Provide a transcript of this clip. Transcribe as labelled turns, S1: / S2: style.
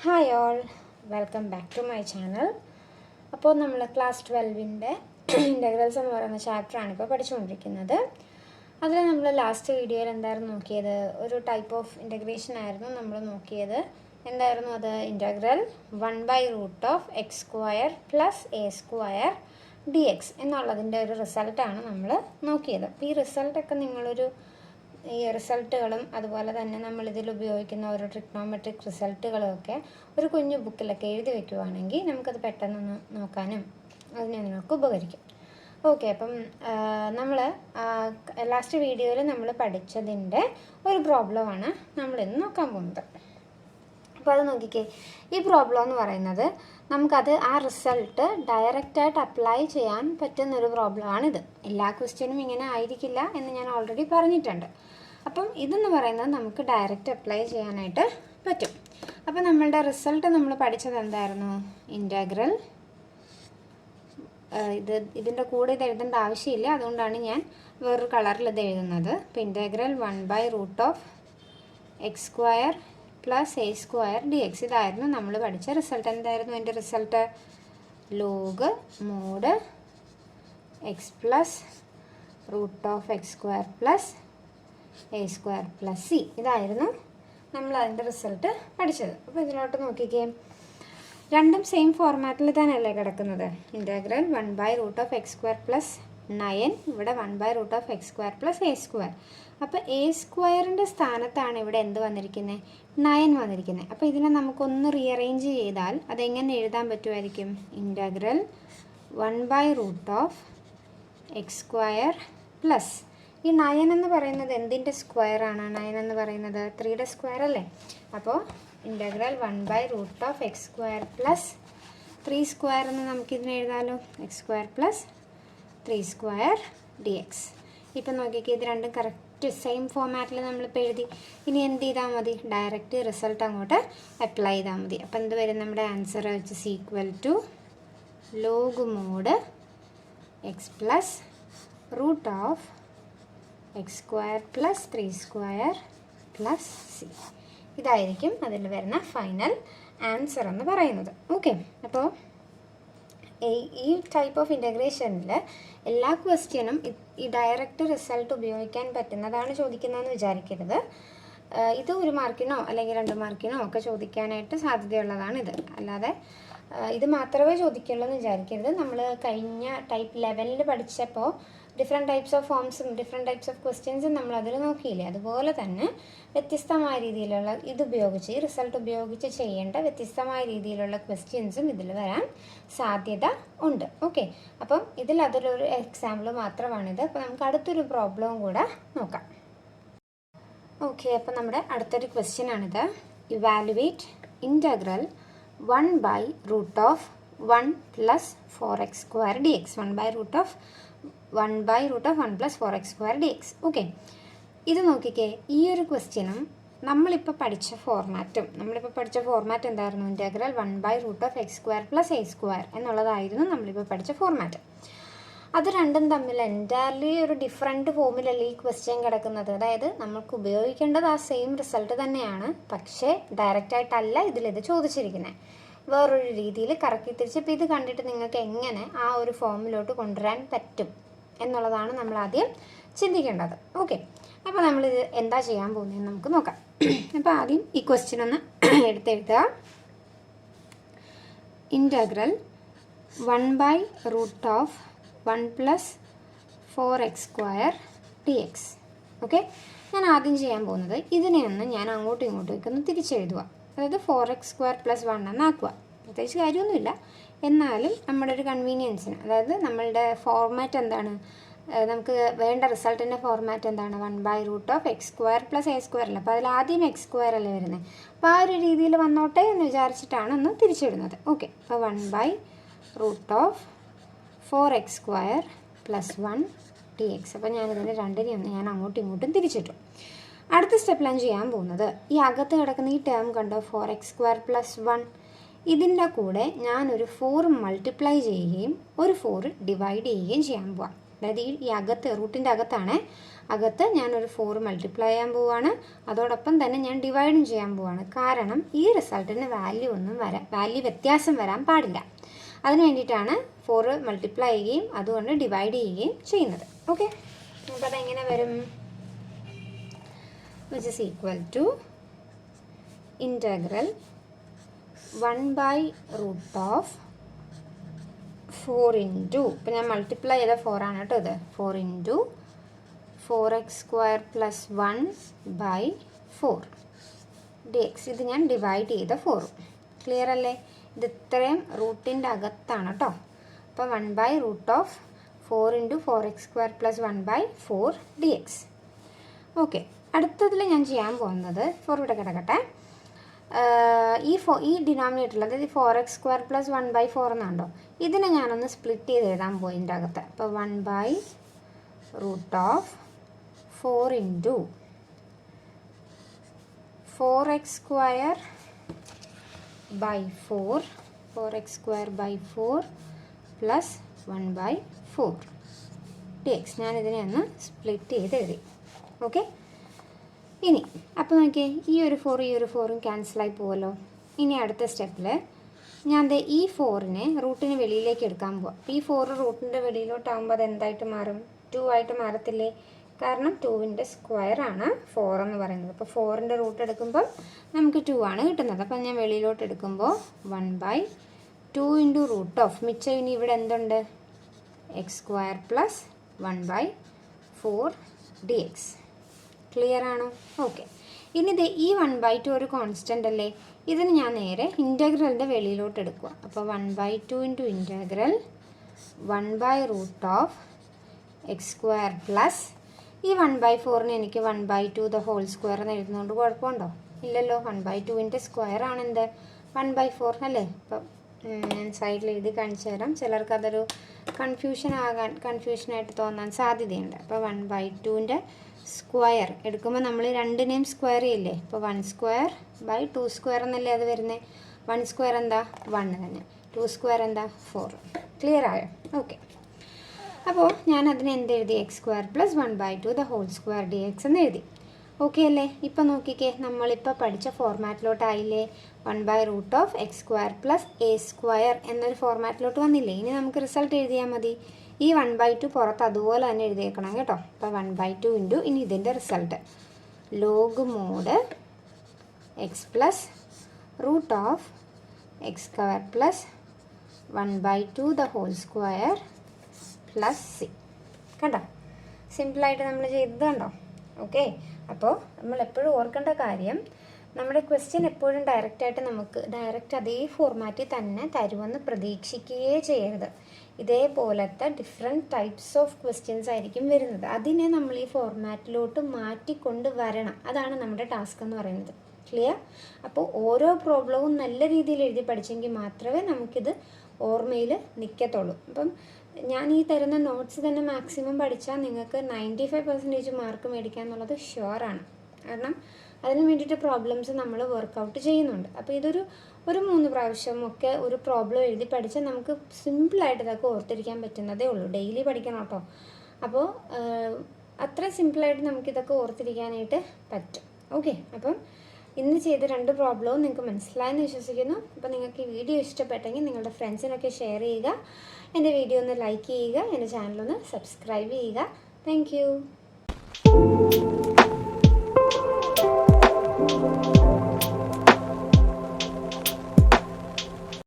S1: Hi all, welcome back to my channel. അപ്പോൾ നമ്മൾ class 12ൻ്റെ integrals എന്ന് പറയുന്ന ചാപ്റ്ററാണ് ഇപ്പോൾ പഠിച്ചുകൊണ്ടിരിക്കുന്നത്. അതിൽ നമ്മൾ ലാസ്റ്റ് വീഡിയോയിൽ എന്തായിരുന്നു നോക്കിയത്? ഒരു ടൈപ്പ് ഓഫ് ഇൻ്റഗ്രേഷൻ ആയിരുന്നു നമ്മൾ നോക്കിയത്. എന്തായിരുന്നു അത്? ഇൻ്റഗ്രൽ 1/√(x² + a² dx എന്നുള്ളതിൻ്റെ ഒരു റിസൾട്ടാണ് നമ്മൾ നോക്കിയത്. അപ്പോൾ ഈ റിസൾട്ടൊക്കെ ഈ റിസൾട്ടുകളും അതുപോലെ തന്നെ നമ്മളിതിൽ ഉപയോഗിക്കുന്ന ഓരോ ട്രിഗ്നോമെട്രിക് റിസൾട്ടുകളൊക്കെ ഒരു കുഞ്ഞു ബുക്കിലൊക്കെ എഴുതി വയ്ക്കുവാണെങ്കിൽ നമുക്കത് പെട്ടെന്നൊന്ന് നോക്കാനും അതിനൊക്കെ ഉപകരിക്കും. ഓക്കെ, അപ്പം നമ്മൾ ലാസ്റ്റ് വീഡിയോയിൽ നമ്മൾ പഠിച്ചതിൻ്റെ ഒരു പ്രോബ്ലമാണ് നമ്മളിന്ന് നോക്കാൻ പോകുന്നത്. അപ്പോൾ അത് നോക്കിക്കേ, ഈ പ്രോബ്ലം എന്ന് പറയുന്നത് നമുക്കത് ആ റിസൾട്ട് ഡയറക്റ്റായിട്ട് അപ്ലൈ ചെയ്യാൻ പറ്റുന്നൊരു പ്രോബ്ലമാണിത്. എല്ലാ ക്വസ്റ്റ്യനും ഇങ്ങനെ ആയിരിക്കില്ല എന്ന് ഞാൻ ഓൾറെഡി പറഞ്ഞിട്ടുണ്ട്. അപ്പം ഇതെന്ന് പറയുന്നത് നമുക്ക് ഡയറക്റ്റ് അപ്ലൈ ചെയ്യാനായിട്ട് പറ്റും. അപ്പം നമ്മളുടെ റിസൾട്ട് നമ്മൾ പഠിച്ചത് എന്തായിരുന്നു? ഇൻ്റഗ്രൽ ഇതിൻ്റെ കൂടെ ഇത് എഴുതേണ്ട ആവശ്യമില്ല, അതുകൊണ്ടാണ് ഞാൻ വേറൊരു കളറിൽ ഇത് എഴുതുന്നത്. അപ്പോൾ ഇൻ്റഗ്രൽ 1/√(x² + a² dx ഇതായിരുന്നു നമ്മൾ പഠിച്ച റിസൾട്ട്. എന്തായിരുന്നു എൻ്റെ result? Log mod x + √(x² + a² + c ഇതായിരുന്നു നമ്മൾ അതിൻ്റെ റിസൾട്ട് പഠിച്ചത്. അപ്പോൾ ഇതിലോട്ട് നോക്കിക്കേ, രണ്ടും സെയിം ഫോർമാറ്റിൽ തന്നെയല്ലേ കിടക്കുന്നത്. ഇൻ്റഗ്രൽ 1/√(x² + 9, ഇവിടെ 1/√(x² + a². അപ്പോൾ a²ൻ്റെ സ്ഥാനത്താണ് ഇവിടെ എന്ത് വന്നിരിക്കുന്നത്? 9 വന്നിരിക്കുന്നത്. അപ്പോൾ ഇതിനെ നമുക്കൊന്ന് റീഅറേഞ്ച് ചെയ്താൽ അതെങ്ങനെ എഴുതാൻ പറ്റുമായിരിക്കും? ഇൻ്റഗ്രൽ 1/√(x² + ഈ 9 എന്ന് പറയുന്നത് എന്തിൻ്റെ സ്ക്വയറാണ്? 9 എന്ന് പറയുന്നത് 3യുടെ സ്ക്വയർ അല്ലേ? അപ്പോൾ ഇൻ്റഗ്രൽ 1/√(x² + 3² എന്ന് നമുക്കിതിനെ എഴുതാമല്ലോ. x² + 3² dx. ഇപ്പം നോക്കിക്കേ, ഇത് രണ്ടും കറക്റ്റ് സെയിം ഫോമാറ്റിൽ നമ്മളിപ്പോൾ എഴുതി. ഇനി എന്ത് ചെയ്താൽ മതി? ഡയറക്റ്റ് റിസൾട്ട് അങ്ങോട്ട് അപ്ലൈ ചെയ്താൽ മതി. അപ്പോൾ എന്ത് വരും? നമ്മുടെ ആൻസർ വെച്ച് = log mod x + √(x² + 3² + c. ഇതായിരിക്കും അതിൽ വരുന്ന ഫൈനൽ ആൻസർ എന്ന് പറയുന്നത്. ഓക്കെ, അപ്പോൾ ഈ ടൈപ്പ് ഓഫ് ഇൻ്റഗ്രേഷനിൽ എല്ലാ ക്വസ്റ്റ്യനും ഈ ഡയറക്റ്റ് റിസൾട്ട് ഉപയോഗിക്കാൻ പറ്റുന്നതാണ് ചോദിക്കുന്നതെന്ന് വിചാരിക്കരുത്. ഇത് 1 മാർക്കിനോ അല്ലെങ്കിൽ 2 മാർക്കിനോ ഒക്കെ ചോദിക്കാനായിട്ട് സാധ്യതയുള്ളതാണിത്. അല്ലാതെ ഇത് മാത്രമേ ചോദിക്കുള്ളൂ എന്ന് വിചാരിക്കരുത്. നമ്മൾ കഴിഞ്ഞ ടൈപ്പ് 11ൽ പഠിച്ചപ്പോൾ ഡിഫറെൻറ്റ് ടൈപ്സ് ഓഫ് ഫോംസും ഡിഫറെൻറ്റ് ടൈപ്സ് ഓഫ് ക്വസ്റ്റ്യൻസും നമ്മൾ അതിൽ നോക്കിയില്ലേ? അതുപോലെ തന്നെ വ്യത്യസ്തമായ രീതിയിലുള്ള ഇതുപയോഗിച്ച് ഈ റിസൾട്ട് ഉപയോഗിച്ച് ചെയ്യേണ്ട വ്യത്യസ്തമായ രീതിയിലുള്ള ക്വസ്റ്റ്യൻസും ഇതിൽ വരാൻ സാധ്യത ഉണ്ട്. ഓക്കെ, അപ്പം അതിലൊരു എക്സാമ്പിൾ മാത്രമാണിത്. അപ്പോൾ നമുക്ക് അടുത്തൊരു പ്രോബ്ലവും കൂടെ നോക്കാം. ഓക്കെ, അപ്പം നമ്മുടെ അടുത്തൊരു ക്വസ്റ്റ്യൻ ആണിത്. Evaluate integral 1/√(1 + 4x² dx 1/√(1 + 4x² dx. Okay, ഇത് നോക്കിക്കേ, ഈ ഒരു ക്വസ്റ്റ്യനും നമ്മളിപ്പോൾ പഠിച്ച ഫോർമാറ്റ് എന്തായിരുന്നു? ഇൻ്റഗ്രൽ 1/√(x² + a² എന്നുള്ളതായിരുന്നു നമ്മളിപ്പോൾ പഠിച്ച ഫോർമാറ്റ്. അത് രണ്ടും തമ്മിൽ എൻറ്റയർലി ഒരു ഡിഫറെൻറ്റ് ഫോമിലല്ലേ ഈ ക്വസ്റ്റ്യൻ കിടക്കുന്നത്. അതായത് നമുക്ക് ഉപയോഗിക്കേണ്ടത് ആ സെയിം റിസൾട്ട് തന്നെയാണ്, പക്ഷേ ഡയറക്റ്റായിട്ടല്ല ഇതിലിത് ചോദിച്ചിരിക്കുന്നത്. വേറൊരു രീതിയിൽ കറക്കി തിരിച്ച്. ഇപ്പോൾ ഇത് കണ്ടിട്ട് നിങ്ങൾക്ക് എങ്ങനെ ആ ഒരു ഫോമിലോട്ട് കൊണ്ടുവരാൻ പറ്റും എന്നുള്ളതാണ് നമ്മൾ ആദ്യം ചിന്തിക്കേണ്ടത്. ഓക്കെ, അപ്പോൾ നമ്മളിത് എന്താ ചെയ്യാൻ പോകുന്നതെന്ന് നമുക്ക് നോക്കാം. അപ്പോൾ ആദ്യം ഈ ക്വസ്റ്റ്യൻ ഒന്ന് എടുത്തെഴുതുക. Integral 1/√(1 + 4x² dx. ഓക്കെ, ഞാൻ ആദ്യം ചെയ്യാൻ പോകുന്നത് ഇതിനെ ഒന്ന് ഞാൻ അങ്ങോട്ടും ഇങ്ങോട്ടും ഒന്ന് തിരിച്ചെഴുതുക. അതായത് 4x² + 1 എന്നാക്കുക. പ്രത്യേകിച്ച് കാര്യമൊന്നുമില്ല, എന്നാലും നമ്മുടെ ഒരു കൺവീനിയൻസിന്, അതായത് നമ്മളുടെ ഫോർമാറ്റ് എന്താണ്? നമുക്ക് വേണ്ട റിസൾട്ടിൻ്റെ ഫോർമാറ്റ് എന്താണ്? 1/√(x² + a² അല്ല. അപ്പോൾ അതിൽ ആദ്യം x² അല്ലേ വരുന്നത്. അപ്പോൾ ആ ഒരു രീതിയിൽ വന്നോട്ടെ എന്ന് വിചാരിച്ചിട്ടാണ് ഒന്ന് തിരിച്ചിടുന്നത്. ഓക്കെ, അപ്പോൾ 1/√(4x² + 1 dx. അപ്പോൾ ഞാനിതിൻ്റെ രണ്ടിനെയൊന്ന് ഞാൻ അങ്ങോട്ടും ഇങ്ങോട്ടും തിരിച്ചിട്ടു. അടുത്ത സ്റ്റെപ്പിലാണ് ചെയ്യാൻ പോകുന്നത്, ഈ അകത്ത് കിടക്കുന്ന ഈ ടേം കണ്ടോ, 4x² + 1, ഇതിൻ്റെ കൂടെ ഞാനൊരു 4 മൾട്ടിപ്ലൈ ചെയ്യുകയും ഒരു 4 ഡിവൈഡ് ചെയ്യുകയും ചെയ്യാൻ പോവാം. അതായത് ഈ അകത്ത് റൂട്ടിൻ്റെ അകത്താണ്, അകത്ത് ഞാനൊരു 4 മൾട്ടിപ്ലൈ ചെയ്യാൻ പോവുകയാണ്. അതോടൊപ്പം തന്നെ ഞാൻ ഡിവൈഡും ചെയ്യാൻ പോവുകയാണ്. കാരണം ഈ റിസൾട്ടിന് വാല്യൂ വ്യത്യാസം വരാൻ പാടില്ല. അതിന് വേണ്ടിയിട്ടാണ് 4 മൾട്ടിപ്ലൈ ചെയ്യുകയും അതുകൊണ്ട് ഡിവൈഡ് ചെയ്യുകയും ചെയ്യുന്നത്. ഓക്കെ, അപ്പോൾ അതെങ്ങനെ വരും? Which is equal to integral 1/√4 into, ഇപ്പം ഞാൻ മൾട്ടിപ്ലൈ ചെയ്ത 4 ആണ് കേട്ടോ ഇത്, 4 ഇൻറ്റു 4x² + 1/4 dx. ഇത് ഞാൻ ഡിവൈഡ് ചെയ്ത 4. ക്ലിയർ അല്ലേ? ഇത് ഇത്രയും റൂട്ടിൻ്റെ അകത്താണ് കേട്ടോ. അപ്പോൾ 1/√4 ഇൻറ്റു 4x² + 1/4 dx. ഓക്കെ, അടുത്തതിൽ ഞാൻ ചെയ്യാൻ പോകുന്നത് 4 ഇവിടെ കിടക്കട്ടെ. ഈ ഡിനോമിനേറ്ററിൽ, അതായത് 4x² + 1/4 എന്നാണല്ലോ, ഇതിനെ ഞാനൊന്ന് സ്പ്ലിറ്റ് ചെയ്ത് എഴുതാൻ പോയി ഇതിൻ്റെ അകത്ത്. അപ്പോൾ 1/√4 ഇൻറ്റു 4x² + 1/4 dx. ഞാനിതിനെ ഒന്ന് സ്പ്ലിറ്റ് ചെയ്ത് എഴുതി. ഓക്കെ, ഇനി അപ്പോൾ നോക്കിയേ, ഈ ഒരു 4ഉം ക്യാൻസലായി പോവല്ലോ. ഇനി അടുത്ത സ്റ്റെപ്പിൽ ഞാൻ ഈ 4നെ റൂട്ടിന് വെളിയിലേക്ക് എടുക്കാൻ പോവാം. അപ്പോൾ ഈ 4 റൂട്ടിൻ്റെ വെളിയിലോട്ടാകുമ്പോൾ അത് എന്തായിട്ട് മാറും? 2 ആയിട്ട് മാറത്തില്ലേ? കാരണം 2ൻ്റെ സ്ക്വയറാണ് 4 എന്ന് പറയുന്നത്. അപ്പോൾ 4ൻ്റെ റൂട്ട് എടുക്കുമ്പോൾ നമുക്ക് 2 ആണ് കിട്ടുന്നത്. അപ്പോൾ ഞാൻ വെളിയിലോട്ട് എടുക്കുമ്പോൾ 1/2 ഇൻറ്റു √, മിച്ചം ഇനി ഇവിടെ എന്തുണ്ട്? x² + 1/4 dx. ക്ലിയർ ആണോ? ഓക്കെ, ഇനി ഈ 1/2 ഒരു കോൺസ്റ്റൻ്റ് അല്ലേ? ഇതിന് ഞാൻ നേരെ ഇൻറ്റഗ്രലിൻ്റെ വെളിയിലോട്ട് എടുക്കുക. അപ്പോൾ 1/2 ഇൻറ്റു ഇൻറ്റഗ്രൽ 1/√x² പ്ലസ് ഈ 1/4ന് എനിക്ക് 1/2 ദ ഹോൾ സ്ക്വയർ എന്ന് എഴുതുന്നതുകൊണ്ട് കുഴപ്പമുണ്ടോ? ഇല്ലല്ലോ. 1/2ൻ്റെ സ്ക്വയർ ആണെന്ത്? 1/4 അല്ലേ? അപ്പം ഞാൻ സൈഡിൽ എഴുതി കാണിച്ചു തരാം. ചിലർക്ക് അതൊരു കൺഫ്യൂഷനായിട്ട് തോന്നാൻ സാധ്യതയുണ്ട്. അപ്പോൾ 1/2ൻ്റെ സ്ക്വയർ എടുക്കുമ്പോൾ നമ്മൾ രണ്ടിനെയും സ്ക്വയർ ചെയ്യില്ലേ? അപ്പോൾ 1² / 2² എന്നല്ലേ അത് വരുന്നത്. 1² എന്താ? 1 തന്നെ. 2² എന്താ? 4. ക്ലിയർ ആയോ? ഓക്കെ, അപ്പോൾ ഞാൻ അതിന് എന്തെഴുതി? x² + 1/2 the whole square dx എന്ന് എഴുതി. ഓക്കെ അല്ലേ? ഇപ്പം നോക്കിക്കേ, നമ്മളിപ്പോൾ പഠിച്ച ഫോർമാറ്റിലോട്ടായില്ലേ? 1/√x² + a² എന്നൊരു ഫോർമാറ്റിലോട്ട് വന്നില്ലേ? ഇനി നമുക്ക് റിസൾട്ട് എഴുതിയാൽ മതി. ഈ 1/2 പുറത്ത് അതുപോലെ തന്നെ എഴുതിയേക്കണം കേട്ടോ. അപ്പോൾ 1/2 ഇൻറ്റു ഇനി ഇതിൻ്റെ result log mod x + √x² + 1/2 the whole square + c. കണ്ടോ? സിമ്പിളായിട്ട് നമ്മൾ ചെയ്തത് കണ്ടോ? ഓക്കെ, അപ്പോൾ നമ്മൾ എപ്പോഴും ഓർക്കേണ്ട കാര്യം, നമ്മുടെ ക്വസ്റ്റ്യൻ എപ്പോഴും ഡയറക്റ്റ് അതേ ഫോർമാറ്റിൽ തന്നെ തരുമെന്ന് പ്രതീക്ഷിക്കുകയേ ചെയ്യരുത്. ഇതേപോലത്തെ ഡിഫറെൻറ്റ് ടൈപ്സ് ഓഫ് ക്വസ്റ്റ്യൻസ് ആയിരിക്കും വരുന്നത്. അതിനെ നമ്മൾ ഈ ഫോർമാറ്റിലോട്ട് മാറ്റിക്കൊണ്ട് വരണം. അതാണ് നമ്മുടെ ടാസ്ക് എന്ന് പറയുന്നത്. ക്ലിയർ? അപ്പോൾ ഓരോ പ്രോബ്ലവും നല്ല രീതിയിൽ എഴുതി പഠിച്ചെങ്കിൽ മാത്രമേ നമുക്കിത് ഓർമ്മയിൽ നിൽക്കത്തുള്ളൂ. അപ്പം ഞാൻ ഈ തരുന്ന നോട്ട്സ് തന്നെ മാക്സിമം പഠിച്ചാൽ നിങ്ങൾക്ക് 95% മാർക്ക് മേടിക്കുക എന്നുള്ളത് ഷുവറാണ്. കാരണം അതിന് വേണ്ടിയിട്ട് പ്രോബ്ലംസ് നമ്മൾ വർക്കൗട്ട് ചെയ്യുന്നുണ്ട്. അപ്പോൾ ഇതൊരു 3 പ്രാവശ്യമൊക്കെ ഒരു പ്രോബ്ലം എഴുതി പഠിച്ചാൽ നമുക്ക് സിമ്പിളായിട്ട് ഇതൊക്കെ ഓർത്തിരിക്കാൻ പറ്റുന്നതേ ഉള്ളൂ. ഡെയിലി പഠിക്കണം കേട്ടോ. അപ്പോൾ അത്ര സിമ്പിളായിട്ട് നമുക്കിതൊക്കെ ഓർത്തിരിക്കാനായിട്ട് പറ്റും. ഓക്കെ, അപ്പം ഇന്ന് ചെയ്ത 2 പ്രോബ്ലവും നിങ്ങൾക്ക് മനസ്സിലായെന്ന് വിശ്വസിക്കുന്നു. അപ്പോൾ നിങ്ങൾക്ക് ഈ വീഡിയോ ഇഷ്ടപ്പെട്ടെങ്കിൽ നിങ്ങളുടെ ഫ്രണ്ട്സിനൊക്കെ ഷെയർ ചെയ്യുക. എൻ്റെ വീഡിയോ ഒന്ന് ലൈക്ക് ചെയ്യുക. എൻ്റെ ചാനലൊന്ന് സബ്സ്ക്രൈബ് ചെയ്യുക. Thank you.